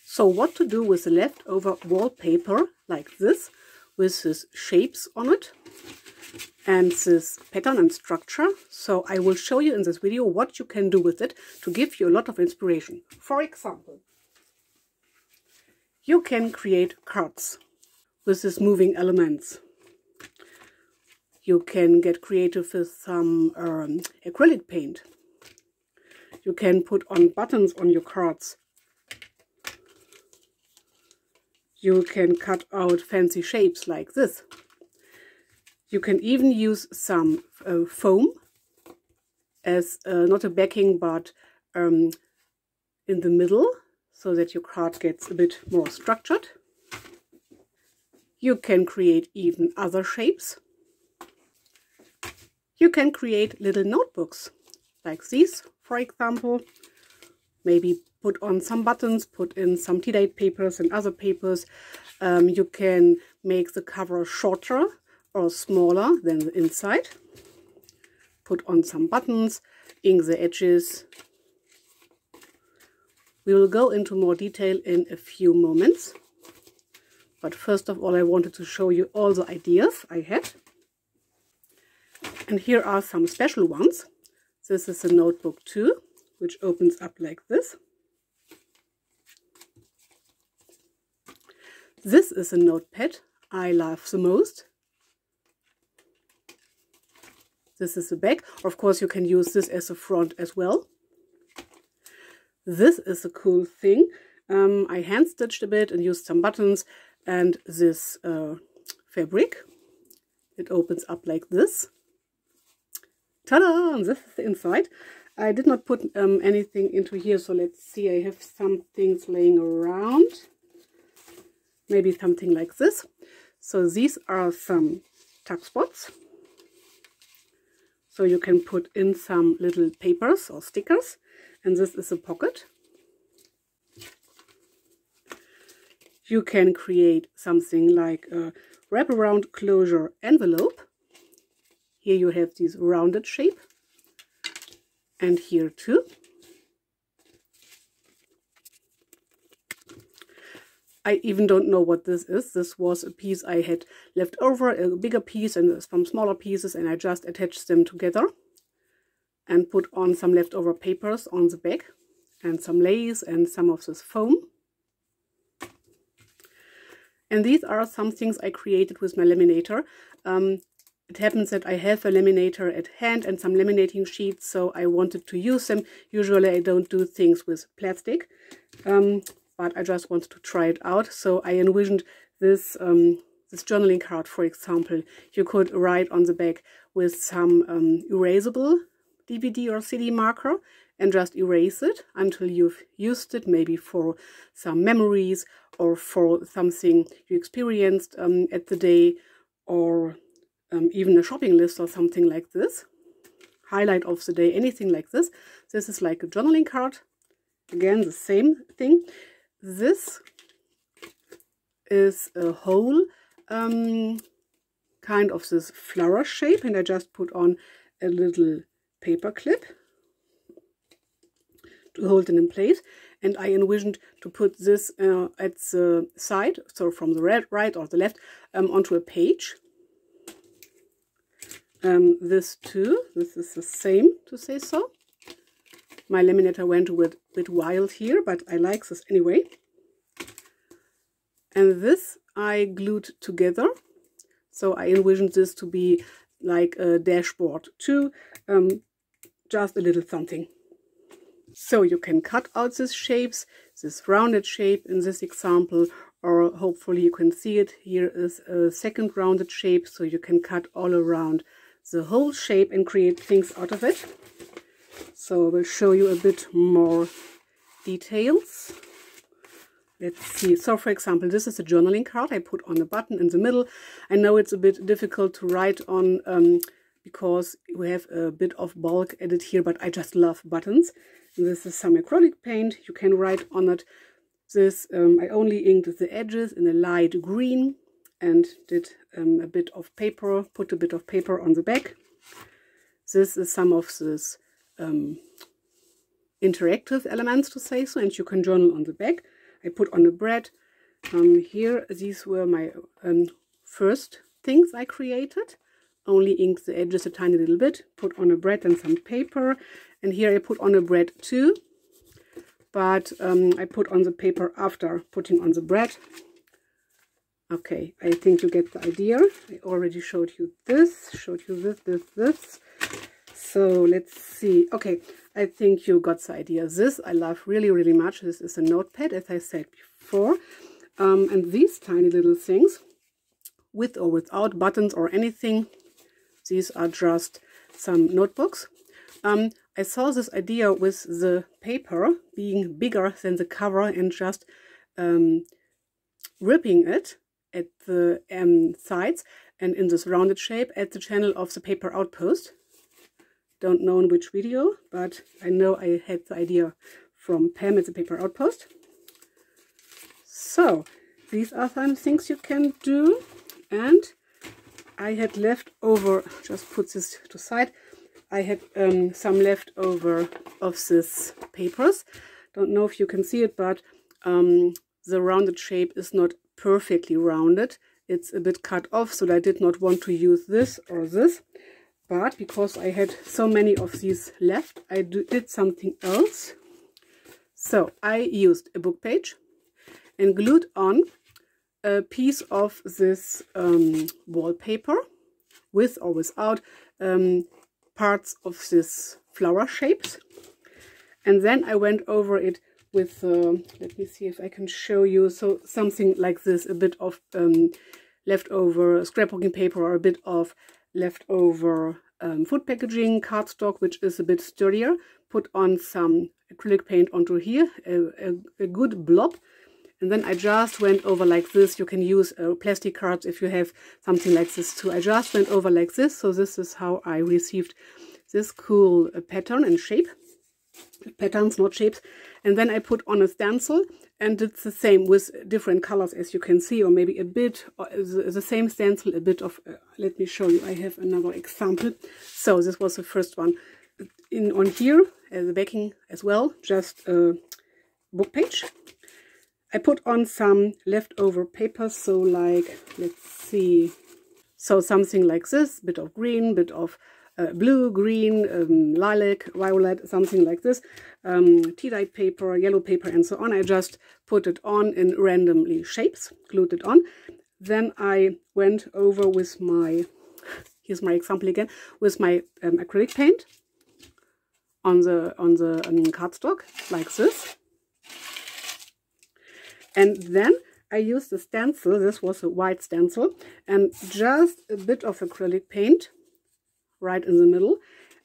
So what to do with the leftover wallpaper like this, with these shapes on it and this pattern and structure. So I will show you in this video what you can do with it to give you a lot of inspiration. For example, you can create cards with these moving elements. You can get creative with some acrylic paint. You can put on buttons on your cards. You can cut out fancy shapes like this. You can even use some foam as not a backing but in the middle, so that your card gets a bit more structured. You can create even other shapes. You can create little notebooks like these, for example. Maybe put on some buttons, put in some tea dye papers and other papers. You can make the cover shorter or smaller than the inside. Put on some buttons, ink the edges. We will go into more detail in a few moments. But first of all, I wanted to show you all the ideas I had. And here are some special ones. This is a notebook too, which opens up like this. This is a notepad I love the most. This is the back. Of course, you can use this as a front as well. This is a cool thing. I hand stitched a bit and used some buttons and this fabric. It opens up like this. Ta-da! And this is the inside. I did not put anything into here, so let's see. I have some things laying around. Maybe something like this. So these are some tuck spots. So you can put in some little papers or stickers. And this is a pocket. You can create something like a wraparound closure envelope. Here you have this rounded shape. And here too. I even don't know what this is. This was a piece I had left over, a bigger piece and some smaller pieces, and I just attached them together and put on some leftover papers on the back and some lace and some of this foam. And these are some things I created with my laminator. It happens that I have a laminator at hand and some laminating sheets, so I wanted to use them. Usually I don't do things with plastic, but I just wanted to try it out. So I envisioned this this journaling card, for example. You could write on the back with some erasable DVD or CD marker and just erase it until you've used it, maybe for some memories or for something you experienced at the day, or even a shopping list or something like this. Highlight of the day, anything like this. This is like a journaling card. Again, the same thing. This is a whole kind of this flower shape, and I just put on a little paper clip to hold it in place. And I envisioned to put this at the side, so from the right or the left, onto a page. This too, this is the same, to say so. My laminator went a bit wild here, but I like this anyway. And this I glued together. So I envisioned this to be like a dashboard too, just a little something. So you can cut out these shapes, this rounded shape in this example, or hopefully you can see it. Here is a second rounded shape, so you can cut all around the whole shape and create things out of it. So I will show you a bit more details. Let's see. So for example, this is a journaling card. I put on a button in the middle. I know it's a bit difficult to write on because we have a bit of bulk added here, but I just love buttons. And this is some acrylic paint. You can write on it. This I only inked the edges in a light green and did a bit of paper, put a bit of paper on the back. This is some of this interactive elements, to say so, and you can journal on the back. I put on a bread. Here, these were my first things I created. Only inked the edges a tiny little bit, put on a bread and some paper. And here I put on a bread too, but I put on the paper after putting on the bread. Okay, I think you get the idea. I already showed you this, this. So let's see. Okay, I think you got the idea. This I love really, really much. This is a notepad, as I said before. And these tiny little things, with or without buttons or anything, these are just some notebooks. I saw this idea with the paper being bigger than the cover and just ripping it at the sides and in this rounded shape at the channel of the Paper Outpost. Don't know in which video, but I know I had the idea from Pam at the Paper Outpost. So these are some things you can do. And I had left over, just put this to side, I had some left over of this papers. Don't know if you can see it, but the rounded shape is not perfectly rounded. It's a bit cut off, so I did not want to use this or this. But because I had so many of these left, I did something else. So I used a book page and glued on a piece of this wallpaper, with or without parts of this flower shapes. And then I went over it with, let me see if I can show you, so something like this, a bit of leftover scrapbooking paper or a bit of leftover food packaging cardstock, which is a bit sturdier. Put on some acrylic paint onto here, a good blob. And then I just went over like this. You can use plastic cards if you have something like this too. I just went over like this. So this is how I received this cool pattern and shape. Patterns, not shapes. And then I put on a stencil and did the same with different colors, as you can see, or maybe a bit, the same stencil, a bit of, let me show you, I have another example. So this was the first one. On here, the backing as well, just a book page. I put on some leftover papers, so like, let's see, so something like this, bit of green, bit of blue, green, lilac, violet, something like this, tea-dye paper, yellow paper, and so on. I just put it on in randomly shapes, glued it on. Then I went over with my, here's my example again, with my acrylic paint on the cardstock, like this. And then I used the stencil, this was a white stencil, and just a bit of acrylic paint right in the middle.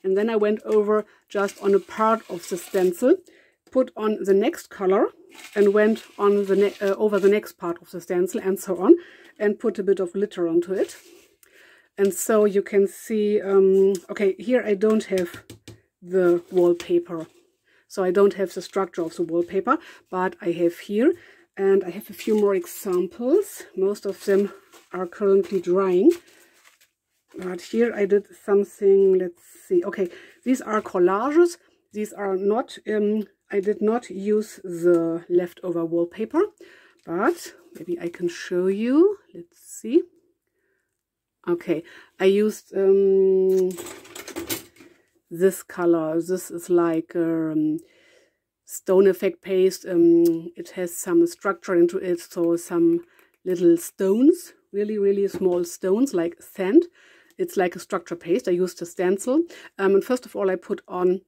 And then I went over just on a part of the stencil, put on the next color, and went on the over the next part of the stencil, and so on, and put a bit of glitter onto it. And so you can see, okay, here I don't have the wallpaper, so I don't have the structure of the wallpaper, but I have here. And I have a few more examples. Most of them are currently drying. But here I did something, let's see. Okay, these are collages. These are not, I did not use the leftover wallpaper. But maybe I can show you. Let's see. Okay, I used this color. This is like stone effect paste. It has some structure into it, so some little stones, really small stones like sand. It's like a structure paste. I used a stencil, and first of all I put on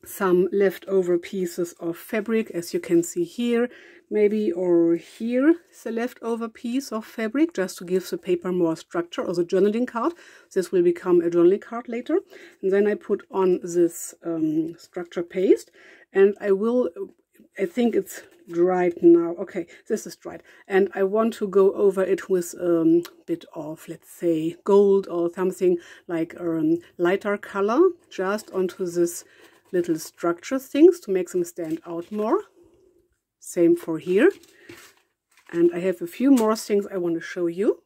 some leftover pieces of fabric, as you can see here, maybe, or here is a leftover piece of fabric, just to give the paper more structure, or the journaling card. This will become a journaling card later. And then I put on this structure paste, and I think it's dried now. Okay, this is dried. And I want to go over it with a bit of, let's say, gold or something like a lighter color, just onto this little structure things to make them stand out more. Same for here. And I have a few more things I want to show you.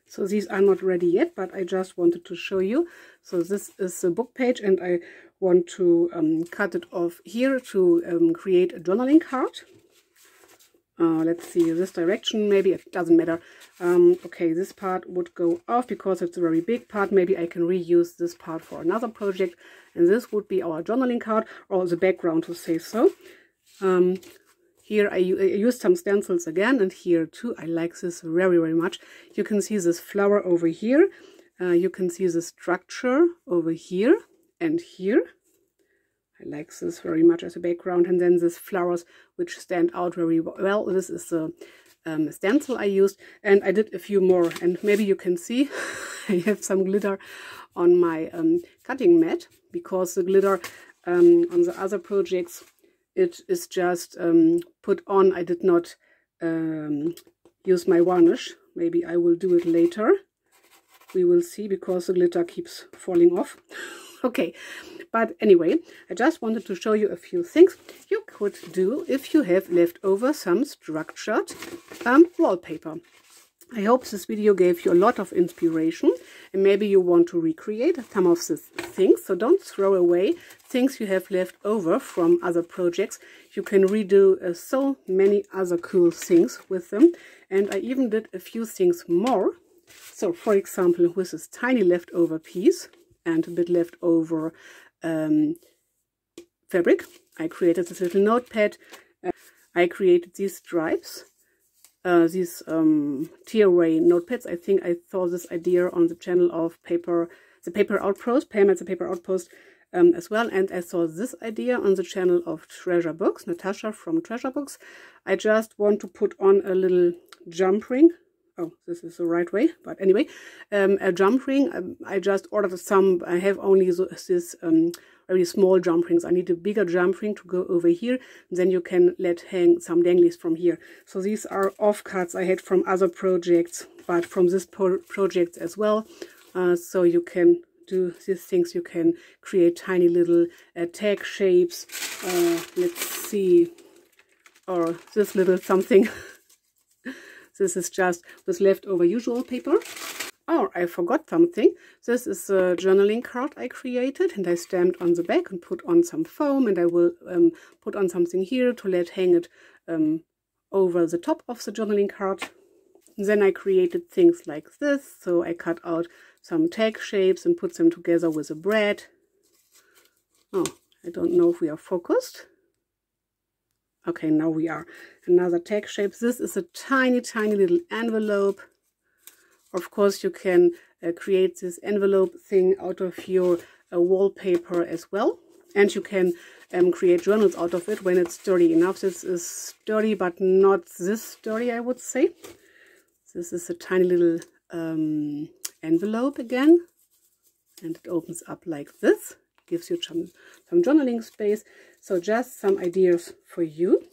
So these are not ready yet, but I just wanted to show you. So this is the book page, and I want to cut it off here to create a journaling card. Let's see, this direction, maybe it doesn't matter. Okay, this part would go off because it's a very big part. Maybe I can reuse this part for another project, and this would be our journaling card, or the background to say so. Here I used some stencils again, and here too. I like this very, very much. You can see this flower over here. You can see the structure over here and here. I like this very much as a background. And then these flowers which stand out very well. This is the stencil I used. And I did a few more. And maybe you can see I have some glitter on my cutting mat. Because the glitter on the other projects, it is just put on. I did not use my varnish. Maybe I will do it later. We will see, because the glitter keeps falling off. Okay, but anyway, I just wanted to show you a few things you could do if you have left over some structured wallpaper. I hope this video gave you a lot of inspiration, and maybe you want to recreate some of these things. So don't throw away things you have left over from other projects. You can redo so many other cool things with them. And I even did a few things more. So for example, with this tiny leftover piece and a bit leftover fabric, I created this little notepad. I created these stripes. These tearaway notepads. I think I saw this idea on the channel of the Paper Outpost, Pam at the Paper Outpost as well, and I saw this idea on the channel of Treasure Books, Natasha from Treasure Books. I just want to put on a little jump ring. Oh, this is the right way, but anyway, a jump ring. I just ordered some. I have only this very small jump rings. I need a bigger jump ring to go over here. Then you can let hang some danglies from here. So these are offcuts I had from other projects, but from this project as well. So you can do these things. You can create tiny little tag shapes. Let's see, or this little something. This is just with leftover usual paper. Oh, I forgot something. This is a journaling card I created, and I stamped on the back and put on some foam, and I will put on something here to let hang it over the top of the journaling card. And then I created things like this. So I cut out some tag shapes and put them together with a brad. Oh, I don't know if we are focused. Okay, now we are. Another tag shape. This is a tiny, tiny little envelope. Of course, you can create this envelope thing out of your wallpaper as well. And you can create journals out of it when it's sturdy enough. This is sturdy, but not this sturdy, I would say. This is a tiny little envelope again. And it opens up like this. Gives you some journaling space. So just some ideas for you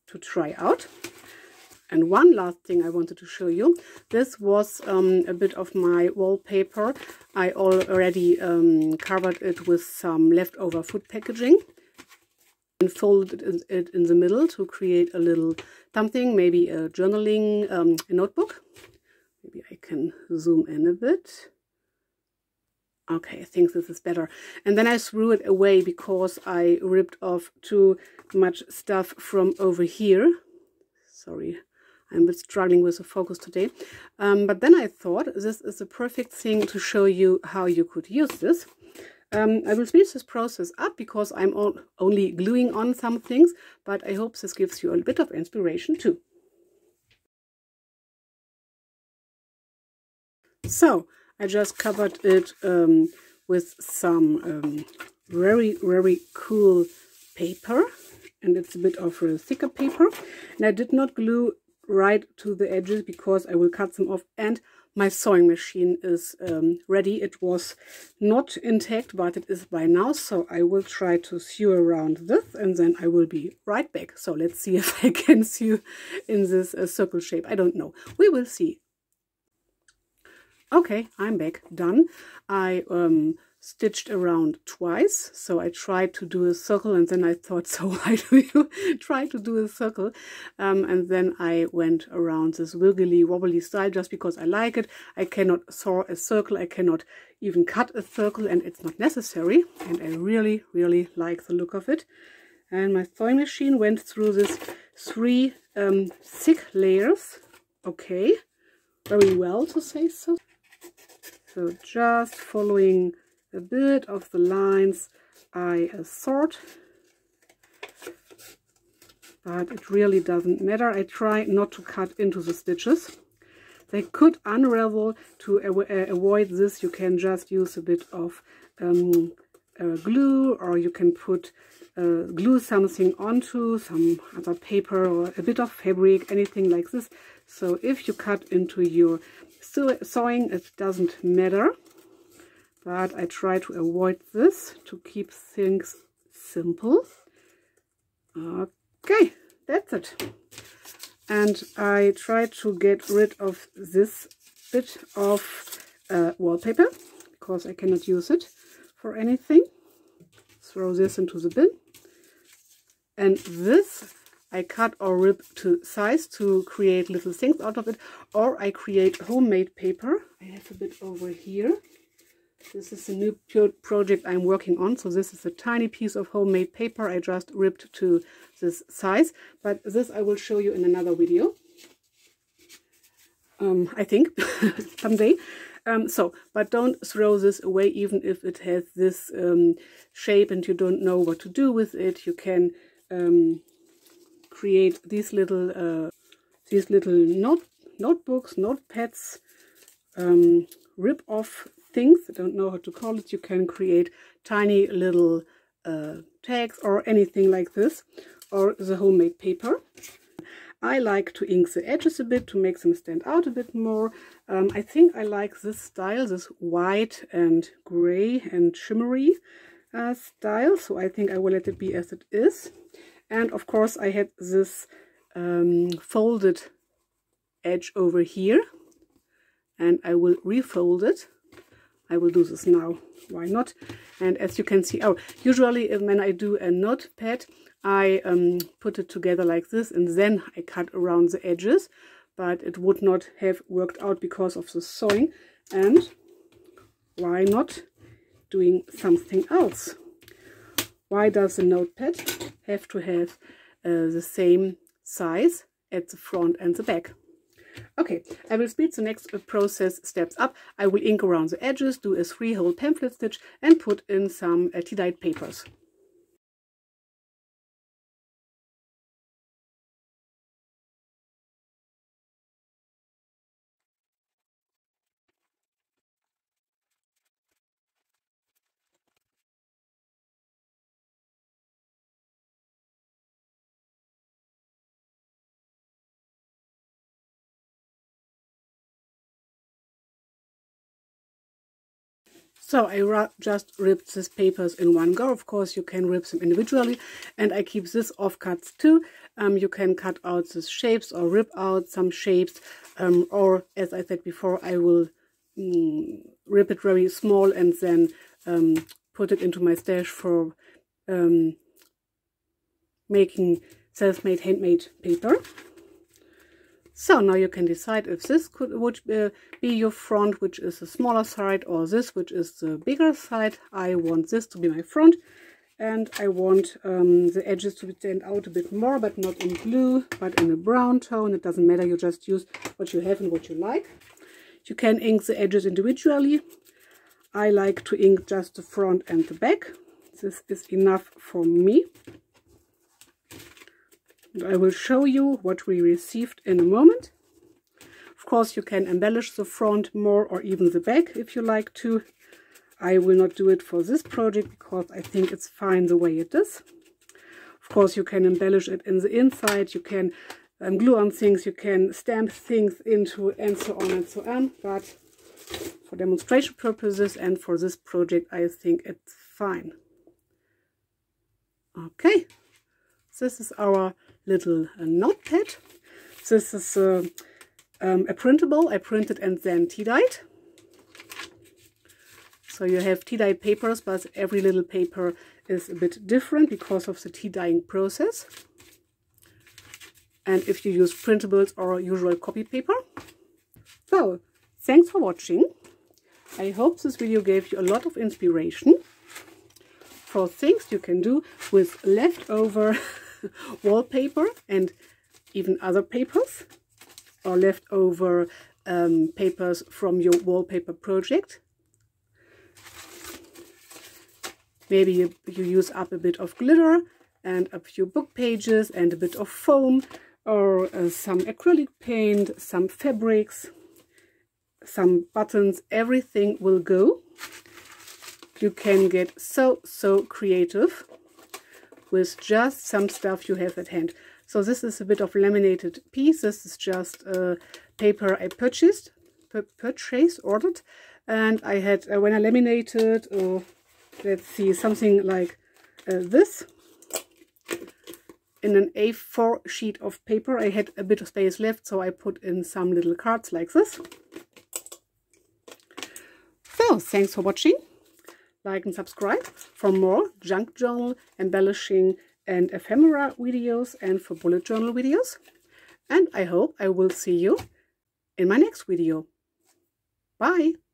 to try out. And one last thing I wanted to show you. This was a bit of my wallpaper. I already covered it with some leftover food packaging and folded it in the middle to create a little something, maybe a journaling a notebook. Maybe I can zoom in a bit. Okay, I think this is better. And then I threw it away because I ripped off too much stuff from over here. Sorry, I'm a bit struggling with the focus today. But then I thought this is a perfect thing to show you how you could use this. I will speed this process up because I'm only gluing on some things, but I hope this gives you a bit of inspiration too. So I just covered it with some very, very cool paper, and it's a bit of a thicker paper. And I did not glue right to the edges because I will cut them off, and my sewing machine is ready. It was not intact, but it is by now, so I will try to sew around this, and then I will be right back. So let's see if I can sew in this circle shape. I don't know. We will see. Okay, I'm back, done. I stitched around twice. So I tried to do a circle, and then I thought, so why do you try to do a circle? And then I went around this wiggly wobbly style just because I like it. I cannot saw a circle, I cannot even cut a circle, and it's not necessary, and I really like the look of it. And my sewing machine went through this 3 thick layers, okay, very well to say so. So just following a bit of the lines I sort, but it really doesn't matter. I try not to cut into the stitches. They could unravel. To avoid this, you can just use a bit of glue, or you can put glue something onto some other paper or a bit of fabric, anything like this. So if you cut into your sewing, it doesn't matter, but I try to avoid this to keep things simple. Okay, that's it. And I try to get rid of this bit of wallpaper because I cannot use it for anything. Throw this into the bin. And this I cut or rip to size to create little things out of it, or I create homemade paper. I have a bit over here. This is a new project I'm working on, so this is a tiny piece of homemade paper I just ripped to this size, but this I will show you in another video, I think, someday. But don't throw this away, even if it has this shape and you don't know what to do with it. You can create these little notebooks, notepads, rip-off things. I don't know how to call it. You can create tiny little tags or anything like this, or the homemade paper. I like to ink the edges a bit to make them stand out a bit more. I think I like this style, this white and gray and shimmery style, so I think I will let it be as it is. And of course I had this folded edge over here, and I will refold it. I will do this now, why not? And as you can see, usually when I do a notepad, I put it together like this, and then I cut around the edges, but it would not have worked out because of the sewing. And why not doing something else? Why does the notepad have to have the same size at the front and the back? Okay, I will speed the next process steps up. I will ink around the edges, do a 3-hole pamphlet stitch, and put in some tea-dyed papers. So I just ripped these papers in one go. Of course, you can rip them individually, and I keep this offcuts too. You can cut out these shapes or rip out some shapes, or as I said before, I will rip it very small and then put it into my stash for making self-made handmade paper. So now you can decide if this would be your front, which is the smaller side, or this, which is the bigger side. I want this to be my front, and I want the edges to stand out a bit more, but not in blue, but in a brown tone. It doesn't matter, you just use what you have and what you like. You can ink the edges individually. I like to ink just the front and the back. This is enough for me. I will show you what we received in a moment. Of course, you can embellish the front more or even the back if you like to. I will not do it for this project because I think it's fine the way it is. Of course, you can embellish it in the inside, you can glue on things, you can stamp things into, and so on and so on. But for demonstration purposes and for this project, I think it's fine. Okay, this is our little notepad. This is a printable. I printed and then tea-dyed. So you have tea dye papers, but every little paper is a bit different because of the tea dyeing process. And if you use printables or usual copy paper. So, thanks for watching. I hope this video gave you a lot of inspiration for things you can do with leftover wallpaper and even other papers, or leftover papers from your wallpaper project. Maybe you use up a bit of glitter and a few book pages and a bit of foam, or some acrylic paint, some fabrics, some buttons. Everything will go. You can get so creative with just some stuff you have at hand. So this is a bit of laminated piece. This is just paper I ordered, and I had when I laminated, let's see, something like this. In an A4 sheet of paper, I had a bit of space left, so I put in some little cards like this. So, thanks for watching. Like and subscribe for more junk journal, embellishing and ephemera videos, and for bullet journal videos. And I hope I will see you in my next video. Bye!